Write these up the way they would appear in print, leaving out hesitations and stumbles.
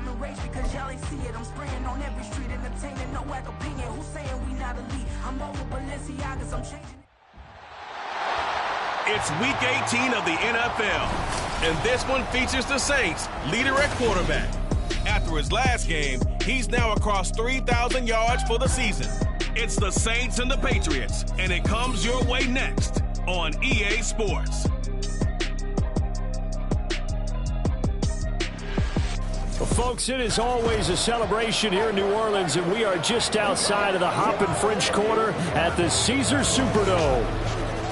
I'm enraged because y'all ain't see it. I'm spraying on every street, entertaining, no whack opinion. Who's saying we not elite? I'm over Balenciagas, I'm changing. It's Week 18 of the NFL, and this one features the Saints' leader at quarterback. After his last game, he's now across 3,000 yards for the season. It's the Saints and the Patriots, and it comes your way next on EA Sports. Well, folks, it is always a celebration here in New Orleans, and we are just outside of the Hoppin' French Quarter at the Caesars Superdome.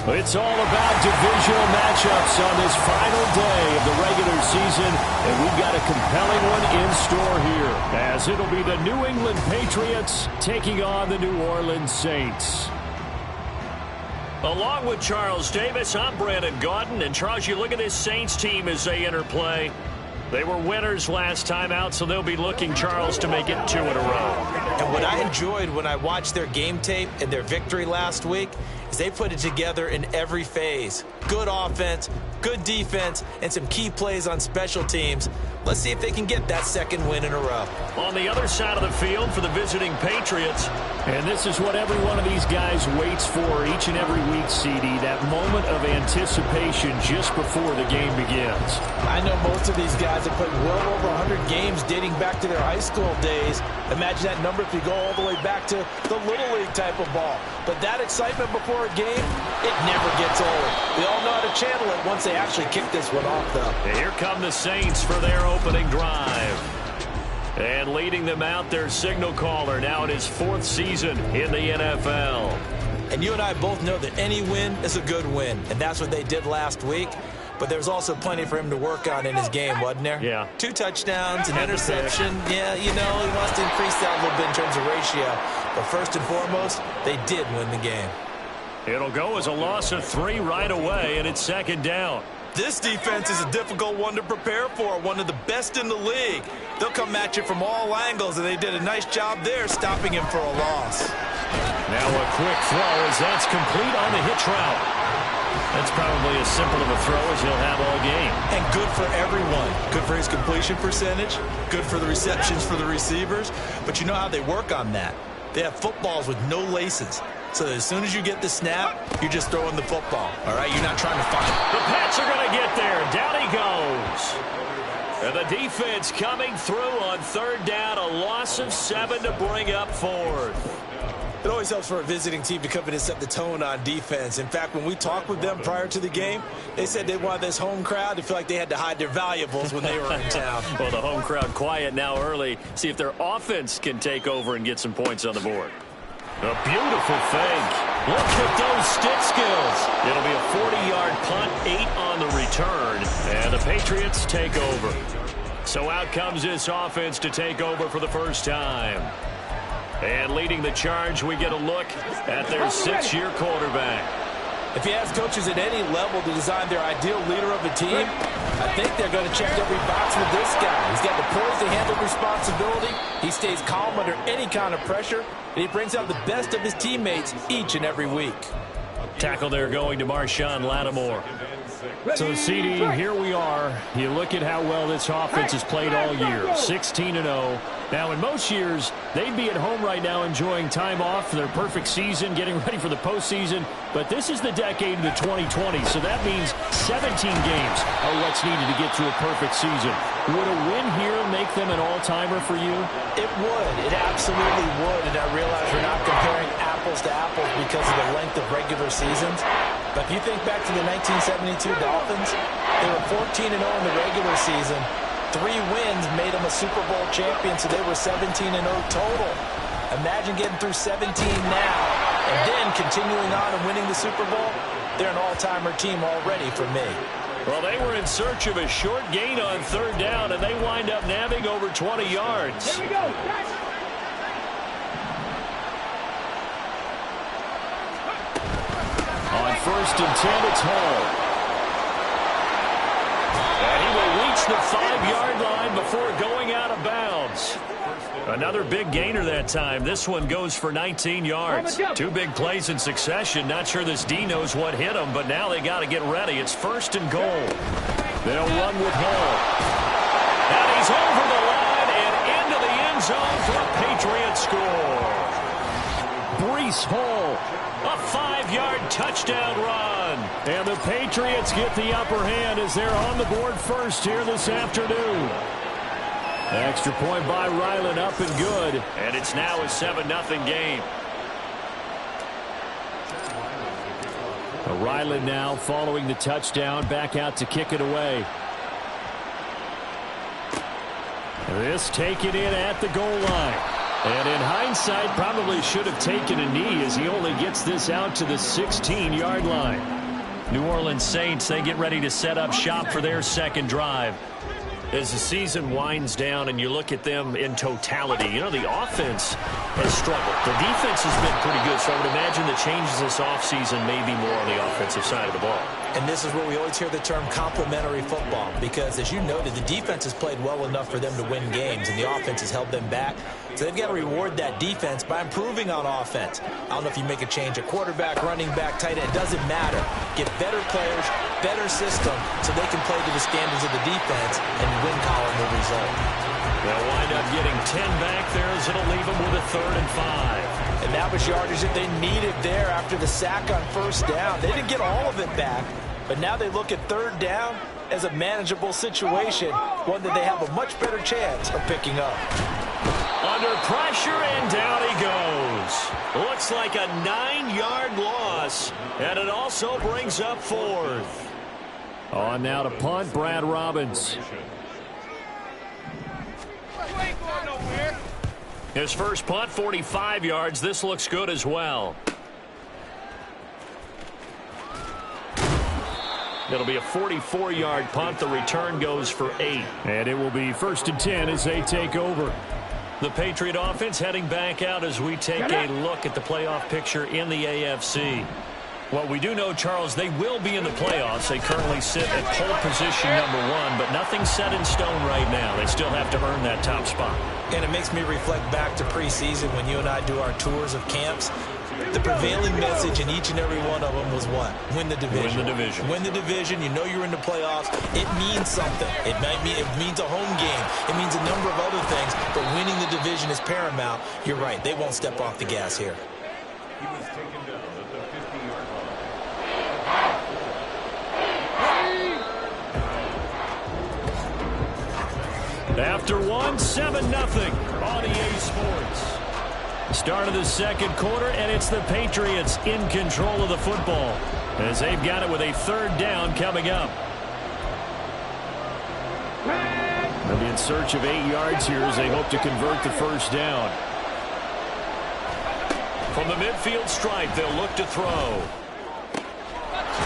It's all about divisional matchups on this final day of the regular season, and we've got a compelling one in store here, as it'll be the New England Patriots taking on the New Orleans Saints. Along with Charles Davis, I'm Brandon Gaudin, and Charles, you look at this Saints team as they interplay. They were winners last time out, so they'll be looking, Charles, to make it 2 in a row. And what I enjoyed when I watched their game tape and their victory last week is they put it together in every phase. Good offense, good defense, and some key plays on special teams. Let's see if they can get that second win in a row. On the other side of the field for the visiting Patriots, and this is what every one of these guys waits for each and every week, CD, that moment of anticipation just before the game begins. I know most of these guys have played well over 100 games dating back to their high school days. Imagine that number if you go all the way back to the Little League type of ball. But that excitement before a game, it never gets old. They all know how to channel it once they actually kick this one off, though. And here come the Saints for their opening drive. And leading them out, their signal caller, now in his 4th season in the NFL. And you and I both know that any win is a good win, and that's what they did last week. But there's also plenty for him to work on in his game, wasn't there? Yeah. 2 touchdowns, an interception. Yeah, you know, he wants to increase that a little bit in terms of ratio. But first and foremost, they did win the game. It'll go as a loss of 3 right away, and it's 2nd down. This defense is a difficult one to prepare for, one of the best in the league. They'll come at you from all angles, and they did a nice job there stopping him for a loss. Now a quick throw as that's complete on the hitch route. That's probably as simple of a throw as he'll have all game. And good for everyone. Good for his completion percentage. Good for the receptions for the receivers. But you know how they work on that. They have footballs with no laces. So as soon as you get the snap, you're just throwing the football. All right? You're not trying to find it. The Pats are going to get there. Down he goes. And the defense coming through on 3rd down. A loss of 7 to bring up 4th. It always helps for a visiting team to come in and set the tone on defense. In fact, when we talked with them prior to the game, they said they wanted this home crowd to feel like they had to hide their valuables when they were in town. Well, the home crowd quiet now early. See if their offense can take over and get some points on the board. A beautiful fake. Look at those stick skills. It'll be a 40-yard punt, 8 on the return, and the Patriots take over. So out comes this offense to take over for the first time. And leading the charge, we get a look at their 6-year quarterback. If you ask coaches at any level to design their ideal leader of a team, I think they're going to check every box with this guy. He's got the poise to handle responsibility. He stays calm under any kind of pressure, and he brings out the best of his teammates each and every week. Tackle there going to Marshawn Lattimore. So, CD, here we are. You look at how well this offense has played all year, 16-0. Now, in most years, they'd be at home right now enjoying time off for their perfect season, getting ready for the postseason. But this is the decade of the 2020, so that means 17 games are what's needed to get to a perfect season. Would a win here make them an all-timer for you? It would. It absolutely would. And I realize we're not comparing apples to apples because of the length of regular seasons. But if you think back to the 1972 Dolphins, they were 14-0 in the regular season. 3 wins made them a Super Bowl champion, so they were 17-0 total. Imagine getting through 17 now and then continuing on and winning the Super Bowl. They're an all-timer team already for me. Well, they were in search of a short gain on 3rd down, and they wind up nabbing over 20 yards. Here we go. On 1st and 10, it's Hall. And he will reach the 5-yard line before going out of bounds. Another big gainer that time. This one goes for 19 yards. 2 big plays in succession. Not sure this D knows what hit him, but now they got to get ready. It's 1st and goal. They'll run with Hall. And he's over the line, this hole. A 5-yard touchdown run. And the Patriots get the upper hand as they're on the board first here this afternoon. Extra point by Ryland, up and good. And it's now a 7-0 game. Ryland now following the touchdown, back out to kick it away. This taken in at the goal line. And in hindsight, probably should have taken a knee as he only gets this out to the 16-yard line. New Orleans Saints, they get ready to set up shop for their second drive. As the season winds down and you look at them in totality, you know, the offense has struggled. The defense has been pretty good, so I would imagine the changes this offseason may be more on the offensive side of the ball. And this is where we always hear the term complementary football, because as you noted, the defense has played well enough for them to win games, and the offense has held them back. So they've got to reward that defense by improving on offense. I don't know if you make a change at quarterback, running back, tight end. It doesn't matter. Get better players, better system, so they can play to the standards of the defense, and win column will result. They'll wind up getting 10 back there as it'll leave them with a 3rd and 5. And that was yardage that they needed there after the sack on first down. They didn't get all of it back, but now they look at 3rd down as a manageable situation, one that they have a much better chance of picking up. Under pressure, and down he goes. Looks like a 9-yard loss, and it also brings up 4th. On now to punt, Brad Robbins. His first punt, 45 yards. This looks good as well. It'll be a 44-yard punt. The return goes for 8. And it will be 1st and 10 as they take over. The Patriot offense heading back out as we take a look at the playoff picture in the AFC. Well, we do know, Charles, they will be in the playoffs. They currently sit at pole position #1, but nothing's set in stone right now. They still have to earn that top spot. And it makes me reflect back to preseason when you and I do our tours of camps. The prevailing message in each and every one of them was what? Win the division. Win the division. Win the division. You know you're in the playoffs. It means something. It means a home game. It means a number of other things, but winning the division is paramount. You're right. They won't step off the gas here. He was taken down at the 50-yard line. After 7-0 on EA Sports. Start of the second quarter, and it's the Patriots in control of the football as they've got it with a 3rd down coming up. They'll be in search of 8 yards here as they hope to convert the 1st down. From the midfield stripe, they'll look to throw.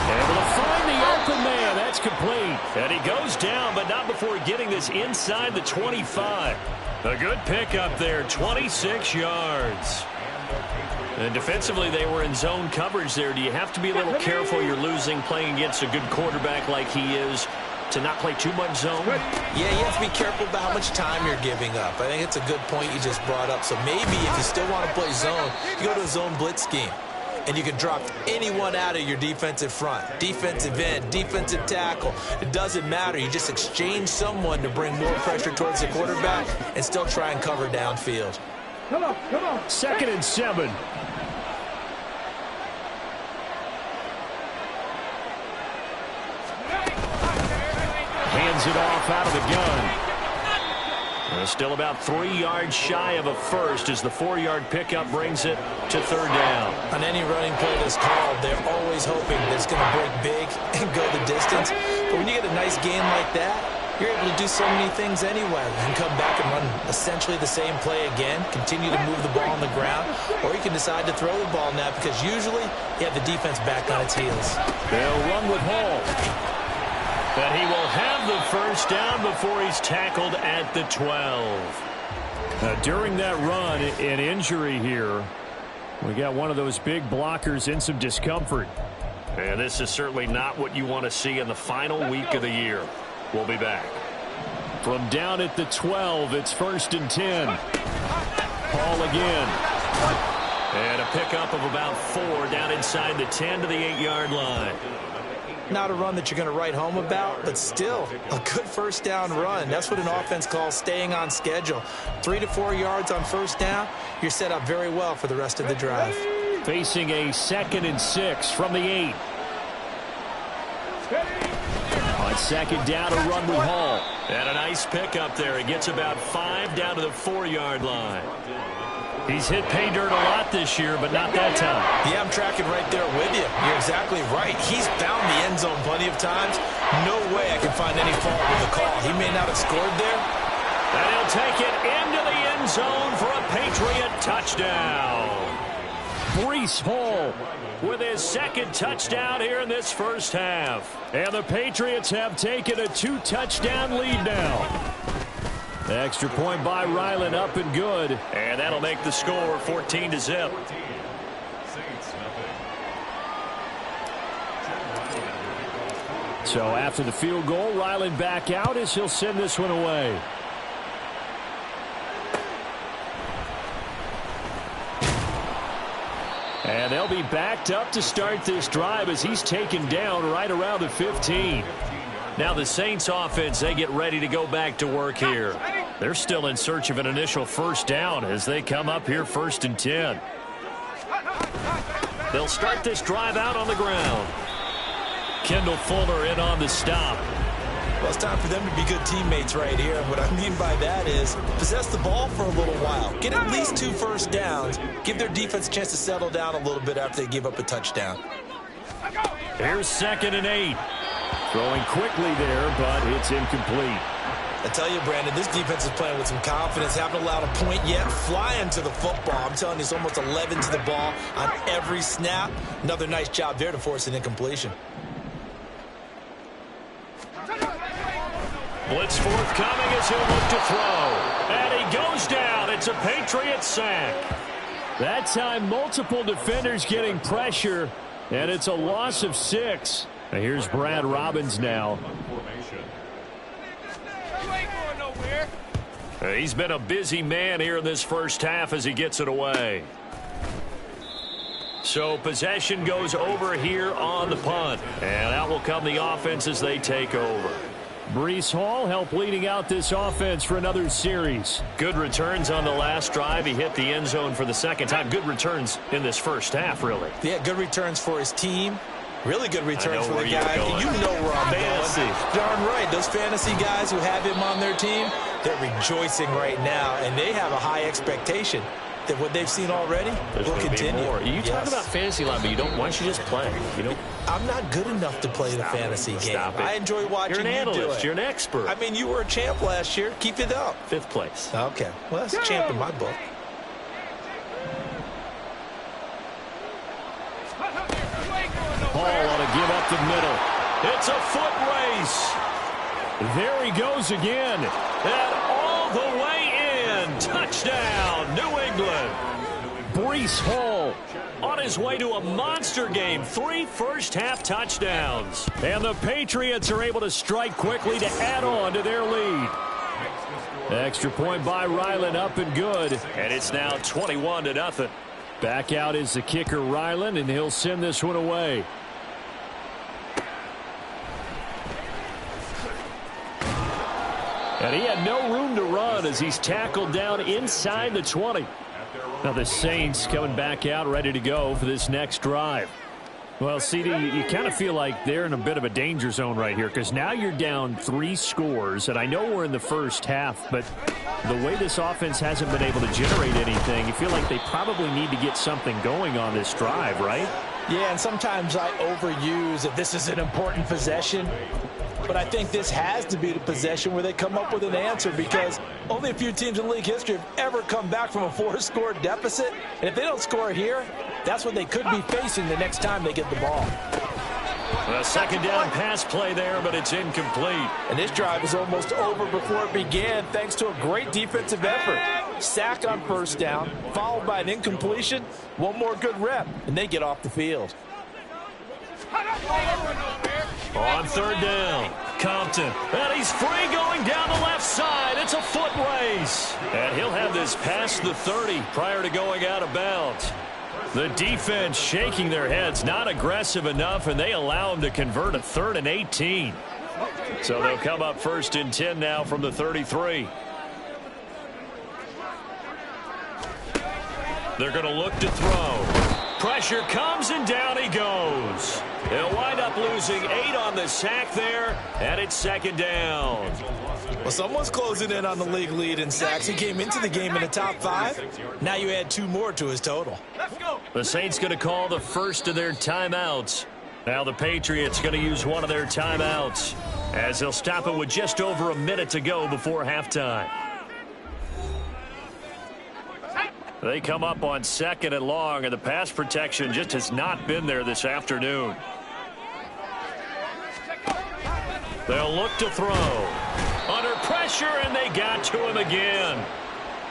Able to find the open man. That's complete. And he goes down, but not before getting this inside the 25. A good pickup there, 26 yards. And defensively, they were in zone coverage there. Do you have to be a little careful? You're losing playing against a good quarterback like he is to not play too much zone? Yeah, you have to be careful about how much time you're giving up. I think it's a good point you just brought up. So maybe if you still want to play zone, you go to a zone blitz scheme. And you can drop anyone out of your defensive front. Defensive end, defensive tackle. It doesn't matter. You just exchange someone to bring more pressure towards the quarterback and still try and cover downfield. Come on. 2nd and 7. Hands it off out of the gun. They're still about 3 yards shy of a first as the 4-yard pickup brings it to 3rd down. On any running play that's called, they're always hoping that it's going to break big and go the distance. But when you get a nice game like that, you're able to do so many things anyway. You can come back and run essentially the same play again, continue to move the ball on the ground, or you can decide to throw the ball now because usually you have the defense back on its heels. They'll run with Hall. But he will have the 1st down before he's tackled at the 12. During that run, an injury here. We got one of those big blockers in some discomfort. And this is certainly not what you want to see in the final week of the year. We'll be back. From down at the 12, it's 1st and 10. Hall again. And a pickup of about 4 down inside the 10 to the 8-yard line. Not a run that you're going to write home about, but still a good 1st down run. That's what an offense calls staying on schedule. 3 to 4 yards on 1st down, you're set up very well for the rest of the drive. facing a 2nd and 6 from the 8. On 2nd down, a run with Hall. And a nice pickup there. He gets about 5 down to the 4-yard line. He's hit pay dirt a lot this year, but not that time. Yeah, I'm tracking right there with you. You're exactly right. He's found the end zone plenty of times. No way I can find any fault with the call. He may not have scored there. And he'll take it into the end zone for a Patriot touchdown. Breece Hall with his 2nd touchdown here in this first half. And the Patriots have taken a 2-touchdown lead now. Extra point by Ryland, up and good. And that'll make the score 14-0. So after the field goal, Ryland back out as he'll send this one away. And they'll be backed up to start this drive as he's taken down right around the 15. Now the Saints offense, they get ready to go back to work here. They're still in search of an initial first down as they come up here 1st and 10. They'll start this drive out on the ground. Kendall Fuller in on the stop. Well, it's time for them to be good teammates right here. What I mean by that is possess the ball for a little while. Get at least 2 first downs. Give their defense a chance to settle down a little bit after they give up a touchdown. Here's 2nd and 8. Throwing quickly there, but it's incomplete. I tell you, Brandon, this defense is playing with some confidence. Haven't allowed a point yet. Flying to the football. I'm telling you, it's almost 11 to the ball on every snap. Another nice job there to force an incompletion. Blitz forthcoming as he'll look to throw. And he goes down. It's a Patriot sack. That time, multiple defenders getting pressure, and it's a loss of 6. Now here's Brad Robbins now. He's been a busy man here in this first half as he gets it away. So possession goes over here on the punt. And out will come the offense as they take over. Breece Hall helped leading out this offense for another series. Good returns on the last drive. He hit the end zone for the 2nd time. Good returns in this first half, really. Yeah, good returns for his team. Really good returns for the guy. You know where I'm going. Darn right. Those fantasy guys who have him on their team, they're rejoicing right now, and they have a high expectation that what they've seen already will continue. You talk about fantasy a lot, but you don't. Why don't you just play? You know, I'm not good enough to play the fantasy game. I enjoy watching you do it. You're an analyst. You're an expert. I mean, you were a champ last year. Keep it up. 5th place. Okay. Well, that's a champ in my book. Hall on a give up the middle. It's a foot race. There he goes again. And all the way in. Touchdown, New England. Breece Hall on his way to a monster game. 3 first-half touchdowns. And the Patriots are able to strike quickly to add on to their lead. Extra point by Ryland, up and good. And it's now 21-0. Back out is the kicker, Ryland, and he'll send this one away. And he had no room to run as he's tackled down inside the 20. Now the Saints coming back out ready to go for this next drive. Well, CD, you kind of feel like they're in a bit of a danger zone right here because now you're down 3 scores, and I know we're in the first half, but the way this offense hasn't been able to generate anything, you feel like they probably need to get something going on this drive, right? Yeah, and sometimes I overuse that this is an important possession. But I think this has to be the possession where they come up with an answer because only a few teams in league history have ever come back from a 4-score deficit. And if they don't score here, that's what they could be facing the next time they get the ball. A 2nd down pass play there, but it's incomplete. And this drive is almost over before it began thanks to a great defensive effort. Sack on 1st down, followed by an incompletion, one more good rep, and they get off the field. On 3rd down, Compton. And he's free going down the left side. It's a foot race. And he'll have this past the 30 prior to going out of bounds. The defense shaking their heads, not aggressive enough, and they allow him to convert a 3rd and 18. So they'll come up 1st and 10 now from the 33. They're going to look to throw. Pressure comes, and down he goes. They'll wind up losing 8 on the sack there, and it's second down. Well, someone's closing in on the league lead in sacks. He came into the game in the top 5. Now you add 2 more to his total. The Saints going to call the first of their timeouts. Now the Patriots going to use one of their timeouts, as they'll stop it with just over a minute to go before halftime. They come up on 2nd and long, and the pass protection just has not been there this afternoon. They'll look to throw. Under pressure, and they got to him again.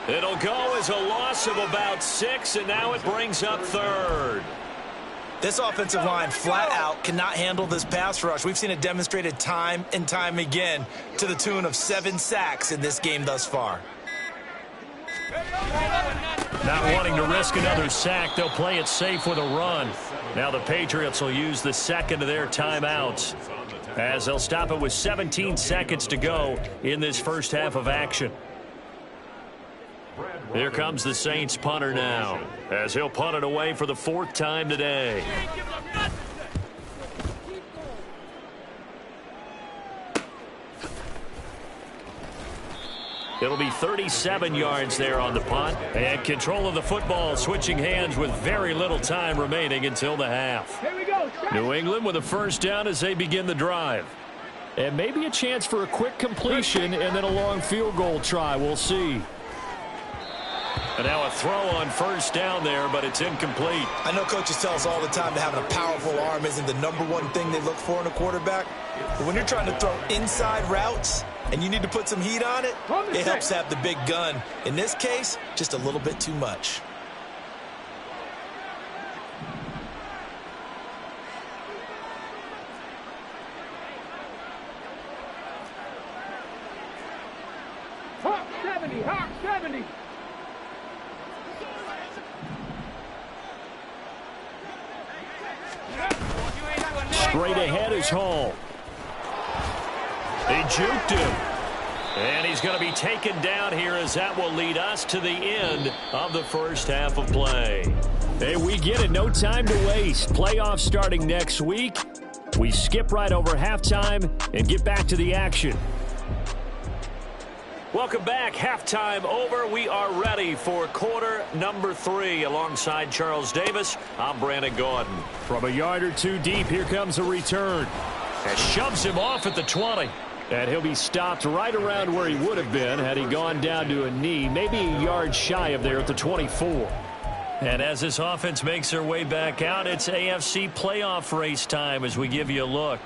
It'll go as a loss of about 6, and now it brings up 3rd. This offensive line flat out cannot handle this pass rush. We've seen it demonstrated time and time again to the tune of 7 sacks in this game thus far. Not wanting to risk another sack, they'll play it safe with a run. Now the Patriots will use the second of their timeouts, as they'll stop it with 17 seconds to go in this first half of action. Here comes the Saints punter now, as he'll punt it away for the 4th time today. It'll be 37 yards there on the punt, and control of the football switching hands with very little time remaining until the half. Here we go. New England with a first down as they begin the drive. And maybe a chance for a quick completion and then a long field goal try. We'll see. And now a throw on first down there, but it's incomplete. I know coaches tell us all the time that having a powerful arm isn't the #1 thing they look for in a quarterback. But when you're trying to throw inside routes and you need to put some heat on it, it helps to have the big gun. In this case, just a little bit too much. Hawk 70, Hawk 70. Straight ahead is Hall. They juked him. And he's going to be taken down here, as that will lead us to the end of the first half of play. Hey, we get it. No time to waste. Playoffs starting next week. We skip right over halftime and get back to the action. Welcome back. Halftime over. We are ready for quarter number 3. Alongside Charles Davis, I'm Brandon Gordon. From a yard or 2 deep, here comes a return. And shoves him off at the 20. And he'll be stopped right around where he would have been had he gone down to a knee, maybe a yard shy of there at the 24. And as this offense makes their way back out, it's AFC playoff race time as we give you a look.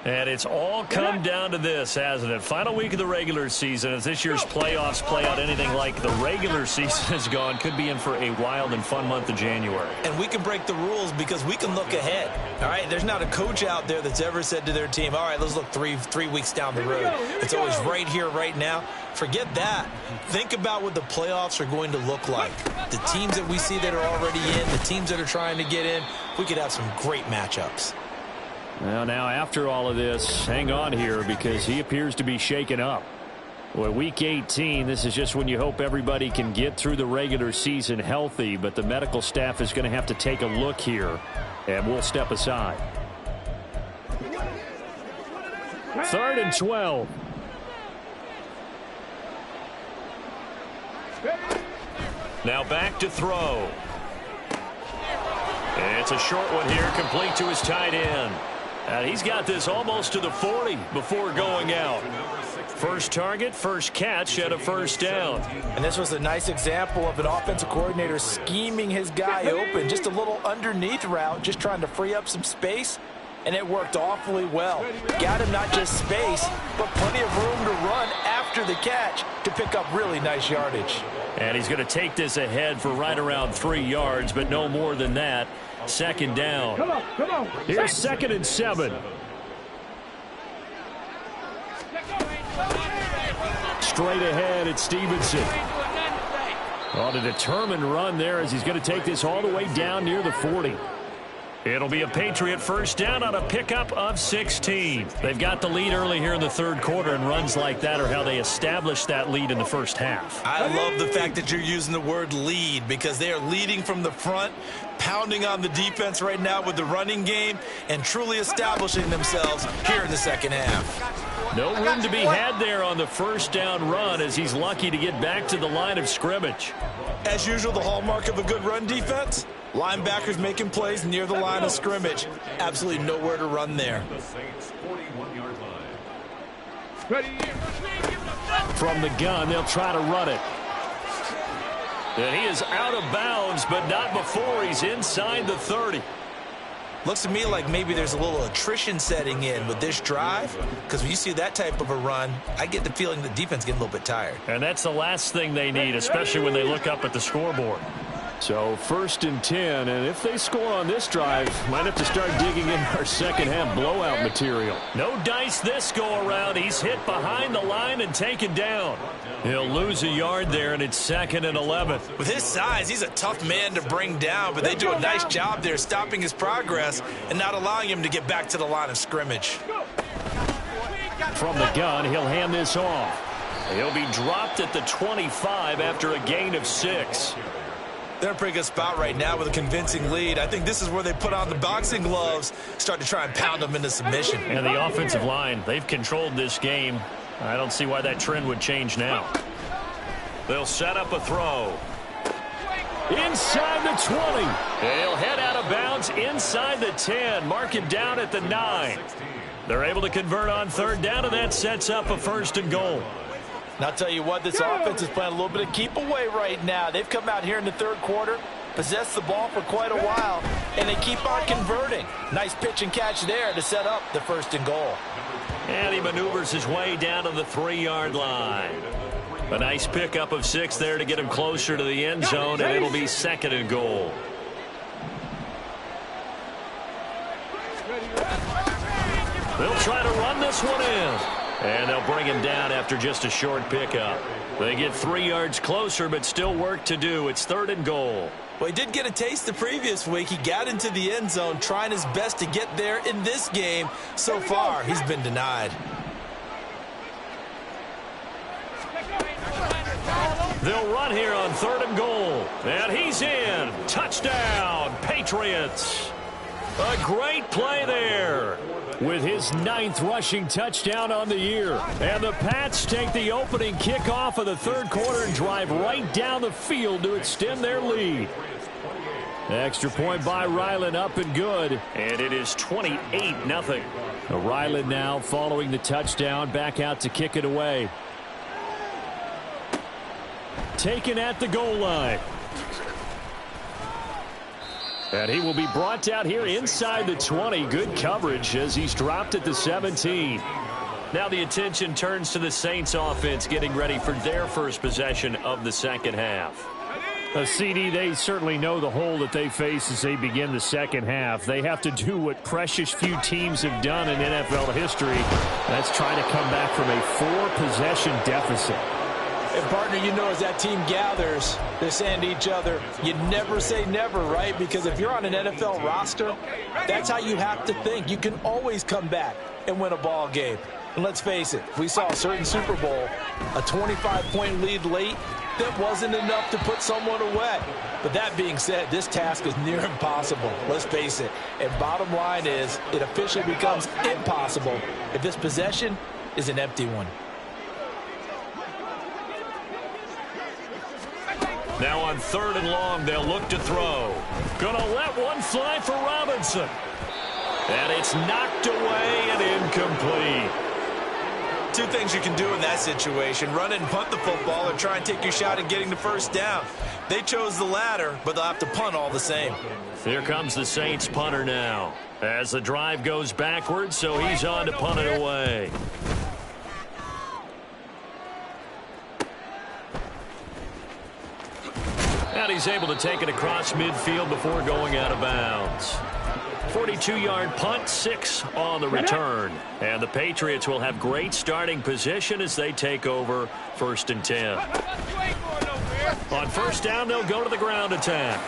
And it's all come down to this, hasn't it? Final week of the regular season. As this year's playoffs play out anything like the regular season has gone, could be in for a wild and fun month of January. And we can break the rules because we can look ahead. All right, there's not a coach out there that's ever said to their team, all right, let's look three weeks down the road. It's always right here, right now. Forget that. Think about what the playoffs are going to look like. The teams that we see that are already in, the teams that are trying to get in, we could have some great matchups. Well, now after all of this, hang on here because he appears to be shaken up. Well, week 18, this is just when you hope everybody can get through the regular season healthy, but the medical staff is going to have to take a look here, and we'll step aside. 3rd and 12. Now back to throw. It's a short one here, complete to his tight end. And he's got this almost to the 40 before going out. First target, first catch at a first down. And this was a nice example of an offensive coordinator scheming his guy open. Just a little underneath route, just trying to free up some space. And it worked awfully well. Got him not just space, but plenty of room to run after the catch to pick up really nice yardage. And he's going to take this ahead for right around 3 yards, but no more than that. Second down. Come on. Here's 2nd and 7. Straight ahead, it's Stevenson. On a determined run there as he's going to take this all the way down near the 40. It'll be a Patriot first down on a pickup of 16. They've got the lead early here in the third quarter, and runs like that are how they established that lead in the first half. I love the fact that you're using the word lead, because they are leading from the front, pounding on the defense right now with the running game, and truly establishing themselves here in the second half. No room to be had there on the first down run, as he's lucky to get back to the line of scrimmage. As usual, the hallmark of a good run defense, linebackers making plays near the line of scrimmage. Absolutely nowhere to run there. From the gun, they'll try to run it. And he is out of bounds, but not before he's inside the 30. Looks to me like maybe there's a little attrition setting in with this drive, because when you see that type of a run, I get the feeling the defense getting a little bit tired. And that's the last thing they need, especially when they look up at the scoreboard. So 1st and 10, and if they score on this drive, might have to start digging in our second half blowout material. No dice this go around. He's hit behind the line and taken down. He'll lose a yard there, and it's 2nd and 11. With his size, he's a tough man to bring down, but they do a nice job there stopping his progress and not allowing him to get back to the line of scrimmage. From the gun, he'll hand this off. He'll be dropped at the 25 after a gain of 6. They're in a pretty good spot right now with a convincing lead. I think this is where they put on the boxing gloves, start to try and pound them into submission. And the offensive line, they've controlled this game. I don't see why that trend would change now. They'll set up a throw. Inside the 20. He'll head out of bounds inside the 10. Mark him down at the 9. They're able to convert on 3rd down, and that sets up a 1st and goal. And I'll tell you what, this offense is playing a little bit of keep away right now. They've come out here in the third quarter, possessed the ball for quite a while, and they keep on converting. Nice pitch and catch there to set up the 1st and goal. And he maneuvers his way down to the 3-yard line. A nice pickup of 6 there to get him closer to the end zone, and it'll be 2nd and goal. They'll try to run this one in. And they'll bring him down after just a short pickup. They get 3 yards closer, but still work to do. It's 3rd and goal. Well, he did get a taste the previous week. He got into the end zone, trying his best to get there in this game. So far, he's been denied. They'll run here on 3rd and goal. And he's in. Touchdown, Patriots. A great play there, with his 9th rushing touchdown on the year. And the Pats take the opening kickoff of the third quarter and drive right down the field to extend their lead. Extra point by Ryland, up and good. And it is 28-0. Ryland now following the touchdown, back out to kick it away. Taken at the goal line. And he will be brought down here inside the 20. Good coverage as he's dropped at the 17. Now the attention turns to the Saints offense getting ready for their first possession of the second half. CD, they certainly know the hole that they face as they begin the second half. They have to do what precious few teams have done in NFL history. That's try to come back from a 4-possession deficit. And, partner, you know, as that team gathers, they're saying to each other, you never say never, right? Because if you're on an NFL roster, that's how you have to think. You can always come back and win a ball game. And let's face it, we saw a certain Super Bowl, a 25-point lead late, that wasn't enough to put someone away. But that being said, this task is near impossible. Let's face it. And bottom line is, it officially becomes impossible if this possession is an empty one. Now on 3rd and long, they'll look to throw. Gonna let one fly for Robinson. And it's knocked away and incomplete. Two things you can do in that situation: run and punt the football, or try and take your shot at getting the first down. They chose the latter, but they'll have to punt all the same. Here comes the Saints punter now, as the drive goes backwards, so he's on to punt it away. And he's able to take it across midfield before going out of bounds. 42-yard punt, 6 on the return. And the Patriots will have great starting position as they take over 1st and 10. On 1st down, they'll go to the ground attack.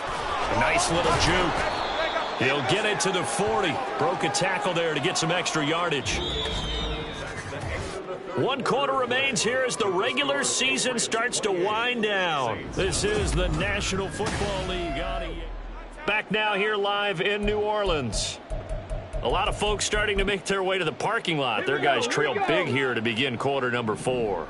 A nice little juke. He'll get it to the 40. Broke a tackle there to get some extra yardage. 1 quarter remains here as the regular season starts to wind down. This is the National Football League. Back now here live in New Orleans. A lot of folks starting to make their way to the parking lot. Their guys trail big here to begin quarter number 4.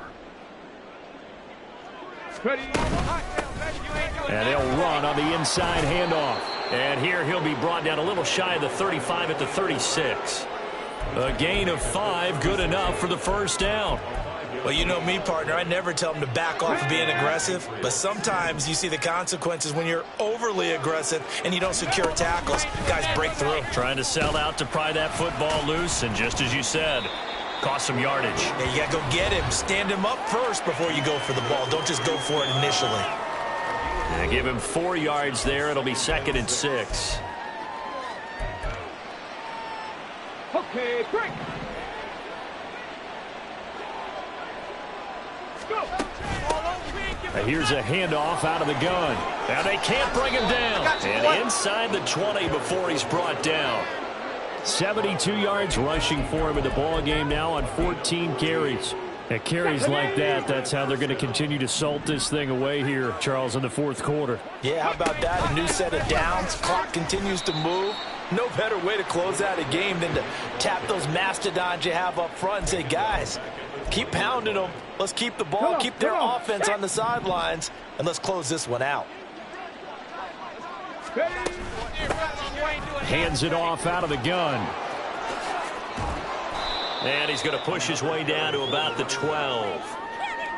And they'll run on the inside handoff. And here he'll be brought down a little shy of the 35 at the 36. A gain of 5, good enough for the first down. Well, you know me, partner. I never tell them to back off of being aggressive, but sometimes you see the consequences when you're overly aggressive and you don't secure tackles. Guys break through. Trying to sell out to pry that football loose, and just as you said, cost some yardage. Yeah, you got to go get him. Stand him up first before you go for the ball. Don't just go for it initially. And give him 4 yards there. It'll be 2nd and 6. Okay, break. Here's a handoff out of the gun. Now they can't bring him down. And inside the 20 before he's brought down. 72 yards rushing for him in the ball game now on 14 carries. At carries like that, that's how they're going to continue to salt this thing away here, Charles, in the 4th quarter. Yeah, how about that? A new set of downs. Clock continues to move. No better way to close out a game than to tap those mastodons you have up front and say, guys, keep pounding them. Let's keep the ball, keep their offense on the sidelines, and let's close this one out. Hands it off out of the gun. And he's going to push his way down to about the 12.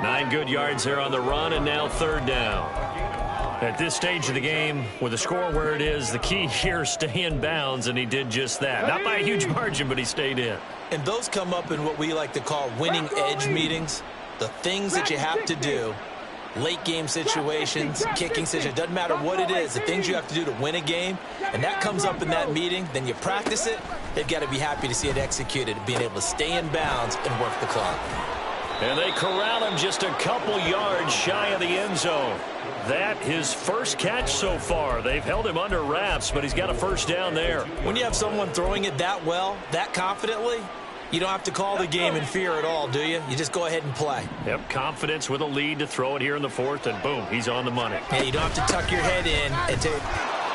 9 good yards there on the run, and now 3rd down. At this stage of the game, with the score where it is, the key here is stay in bounds, and he did just that. Not by a huge margin, but he stayed in. And those come up in what we like to call winning edge meetings. The things that you have to do, late game situations, kicking situations, doesn't matter what it is, the things you have to do to win a game, and that comes up in that meeting, then you practice it, they've got to be happy to see it executed, being able to stay in bounds and work the clock. And they corral him just a couple yards shy of the end zone. That his first catch so far. They've held him under wraps, but he's got a first down there. When you have someone throwing it that well, that confidently, you don't have to call the game in fear at all, do you? You just go ahead and play. Yep, confidence with a lead to throw it here in the 4th, and boom, he's on the money. Yeah, you don't have to tuck your head in and take.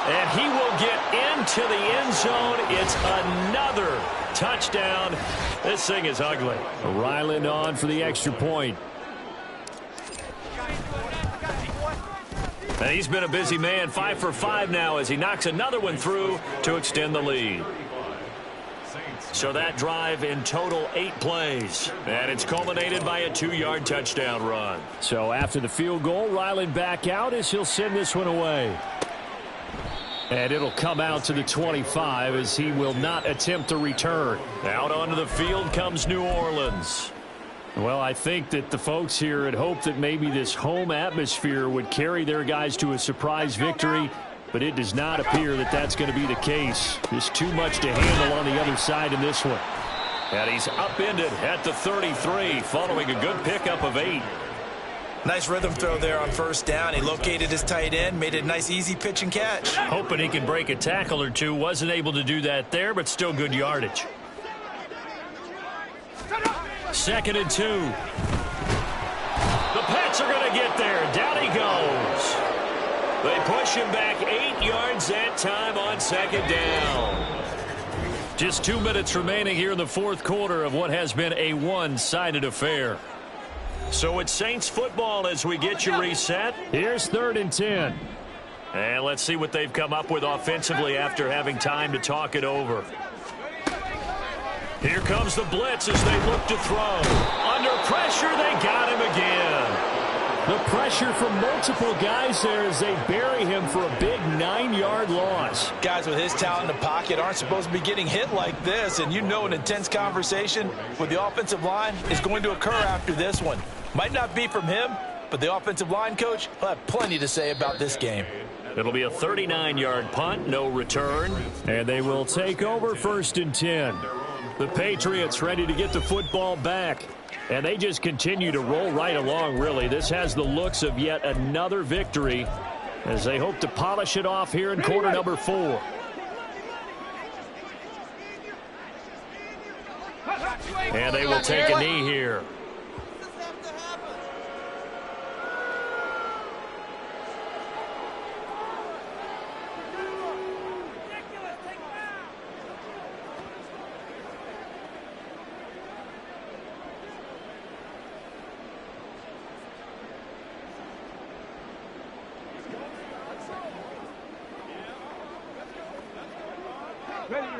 And he will get into the end zone. It's another touchdown. This thing is ugly. Ryland on for the extra point. And he's been a busy man, 5 for 5 now as he knocks another one through to extend the lead. So that drive in total 8 plays. And it's culminated by a 2-yard touchdown run. So after the field goal, Ryland back out as he'll send this one away. And it'll come out to the 25 as he will not attempt to return. Out onto the field comes New Orleans. Well, I think that the folks here had hoped that maybe this home atmosphere would carry their guys to a surprise victory, but it does not appear that that's going to be the case. There's too much to handle on the other side in this one. And he's upended at the 33 following a good pickup of 8. Nice rhythm throw there on first down. He located his tight end, made it a nice easy pitch and catch. Hoping he could break a tackle or two. Wasn't able to do that there, but still good yardage. 2nd and 2. The Pats are going to get there. Down he goes. They push him back 8 yards that time on 2nd down. Just 2 minutes remaining here in the 4th quarter of what has been a one-sided affair. So it's Saints football as we get you reset. Here's 3rd and 10. And let's see what they've come up with offensively after having time to talk it over. Here comes the blitz as they look to throw. Under pressure, they got him again. The pressure from multiple guys there as they bury him for a big 9-yard loss. Guys with his talent in the pocket aren't supposed to be getting hit like this, and you know an intense conversation with the offensive line is going to occur after this one. Might not be from him, but the offensive line coach will have plenty to say about this game. It'll be a 39-yard punt, no return. And they will take over 1st and 10. The Patriots ready to get the football back. And they just continue to roll right along, really. This has the looks of yet another victory as they hope to polish it off here in quarter number 4. And they will take a knee here.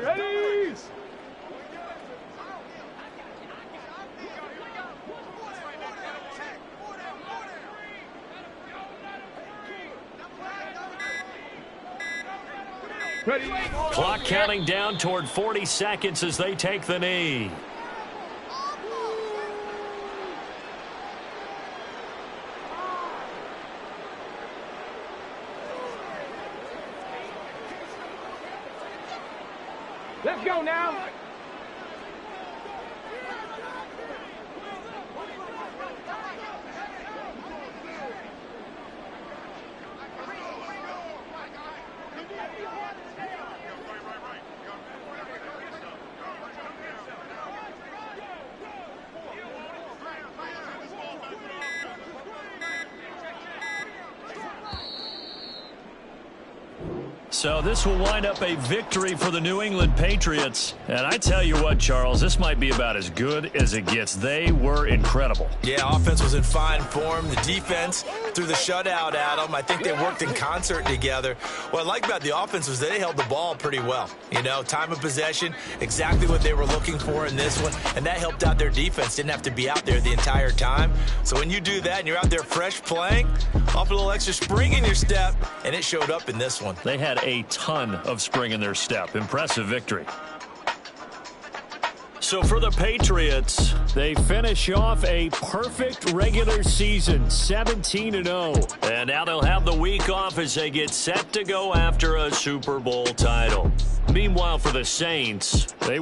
Ready! Ready. Clock counting down toward 40 seconds as they take the knee. Let's go now. So this will wind up a victory for the New England Patriots. And I tell you what, Charles, this might be about as good as it gets. They were incredible. Yeah, offense was in fine form. The defense threw the shutout at them. I think they worked in concert together. What I like about the offense was they held the ball pretty well. You know, time of possession, exactly what they were looking for in this one. And that helped out their defense. Didn't have to be out there the entire time. So when you do that and you're out there fresh playing, off a little extra spring in your step, and it showed up in this one. They had a ton of spring in their step. Impressive victory. So for the Patriots, they finish off a perfect regular season, 17-0. And now they'll have the week off as they get set to go after a Super Bowl title. Meanwhile, for the Saints, they will